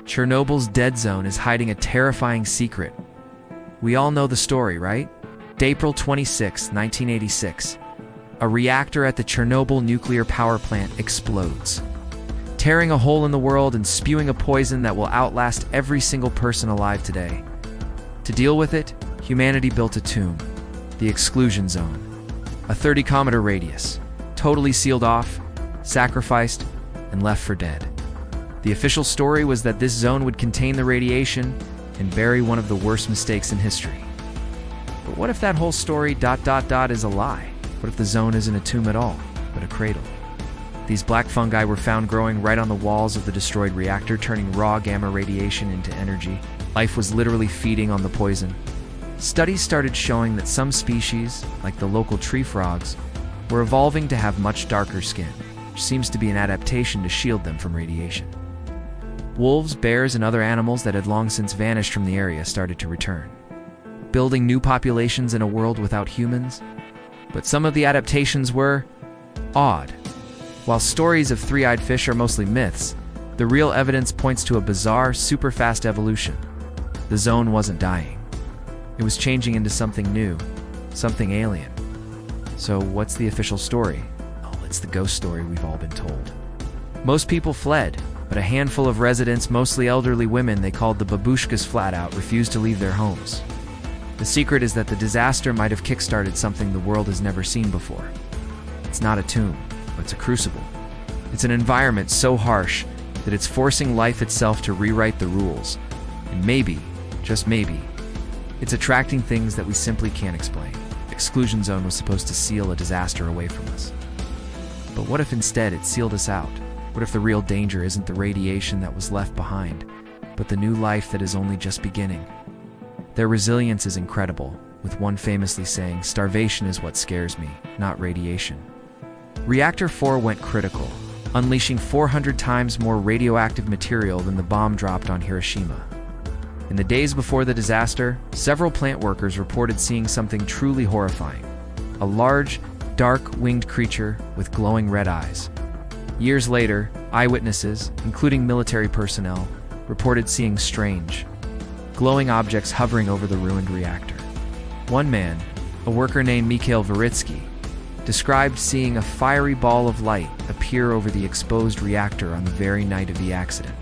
Chernobyl's dead zone is hiding a terrifying secret. We all know the story, right? April 26, 1986. A reactor at the Chernobyl nuclear power plant explodes, tearing a hole in the world and spewing a poison that will outlast every single person alive today. To deal with it, humanity built a tomb, the exclusion zone, a 30-kilometer radius, totally sealed off, sacrificed, and left for dead. The official story was that this zone would contain the radiation and bury one of the worst mistakes in history. But what if that whole story ... is a lie? What if the zone isn't a tomb at all, but a cradle? These black fungi were found growing right on the walls of the destroyed reactor, turning raw gamma radiation into energy. Life was literally feeding on the poison. Studies started showing that some species, like the local tree frogs, were evolving to have much darker skin, which seems to be an adaptation to shield them from radiation. Wolves, bears, and other animals that had long since vanished from the area started to return, building new populations in a world without humans. But some of the adaptations were odd. While stories of three-eyed fish are mostly myths, the real evidence points to a bizarre, super-fast evolution. The zone wasn't dying. It was changing into something new, something alien. So what's the official story? Oh, it's the ghost story we've all been told. Most people fled, but a handful of residents, mostly elderly women they called the babushkas, flat out refused to leave their homes. The secret is that the disaster might have kickstarted something the world has never seen before. It's not a tomb, but it's a crucible. It's an environment so harsh that it's forcing life itself to rewrite the rules. And maybe, just maybe, it's attracting things that we simply can't explain. Exclusion zone was supposed to seal a disaster away from us. But what if instead it sealed us out? What if the real danger isn't the radiation that was left behind, but the new life that is only just beginning? Their resilience is incredible, with one famously saying, "Starvation is what scares me, not radiation." Reactor 4 went critical, unleashing 400 times more radioactive material than the bomb dropped on Hiroshima. In the days before the disaster, several plant workers reported seeing something truly horrifying: a large, dark, winged creature with glowing red eyes. Years later, eyewitnesses, including military personnel, reported seeing strange, glowing objects hovering over the ruined reactor. One man, a worker named Mikhail Varitsky, described seeing a fiery ball of light appear over the exposed reactor on the very night of the accident.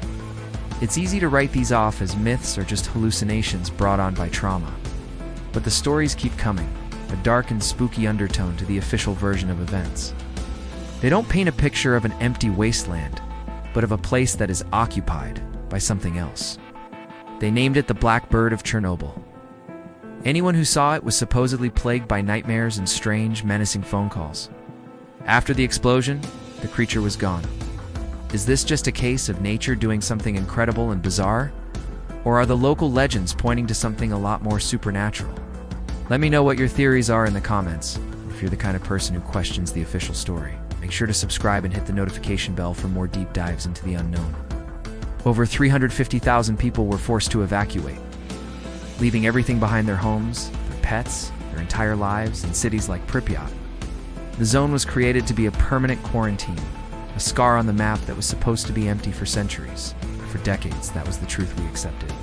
It's easy to write these off as myths or just hallucinations brought on by trauma. But the stories keep coming, a dark and spooky undertone to the official version of events. They don't paint a picture of an empty wasteland, but of a place that is occupied by something else. They named it the Black Bird of Chernobyl. Anyone who saw it was supposedly plagued by nightmares and strange, menacing phone calls. After the explosion, the creature was gone. Is this just a case of nature doing something incredible and bizarre? Or are the local legends pointing to something a lot more supernatural? Let me know what your theories are in the comments. If you're the kind of person who questions the official story, make sure to subscribe and hit the notification bell for more deep dives into the unknown. Over 350,000 people were forced to evacuate, leaving everything behind: their homes, their pets, their entire lives, in cities like Pripyat. The zone was created to be a permanent quarantine, a scar on the map that was supposed to be empty for centuries. For decades, that was the truth we accepted.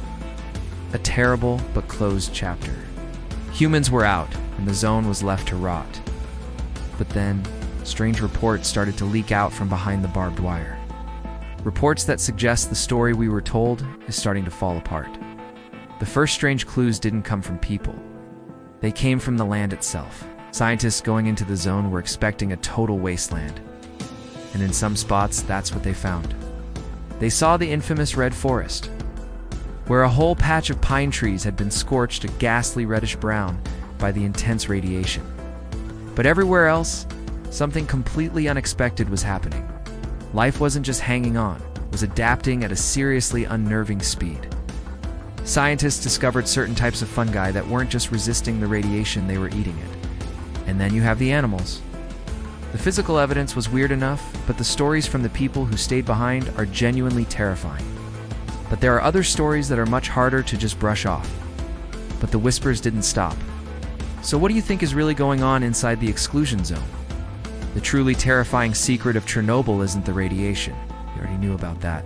A terrible but closed chapter. Humans were out, and the zone was left to rot. But then, strange reports started to leak out from behind the barbed wire. Reports that suggest the story we were told is starting to fall apart. The first strange clues didn't come from people. They came from the land itself. Scientists going into the zone were expecting a total wasteland. And in some spots, that's what they found. They saw the infamous red forest, where a whole patch of pine trees had been scorched a ghastly reddish brown by the intense radiation. But everywhere else, something completely unexpected was happening. Life wasn't just hanging on, it was adapting at a seriously unnerving speed. Scientists discovered certain types of fungi that weren't just resisting the radiation, they were eating it. And then you have the animals. The physical evidence was weird enough, but the stories from the people who stayed behind are genuinely terrifying. But there are other stories that are much harder to just brush off. But the whispers didn't stop. So what do you think is really going on inside the exclusion zone? The truly terrifying secret of Chernobyl isn't the radiation. You already knew about that.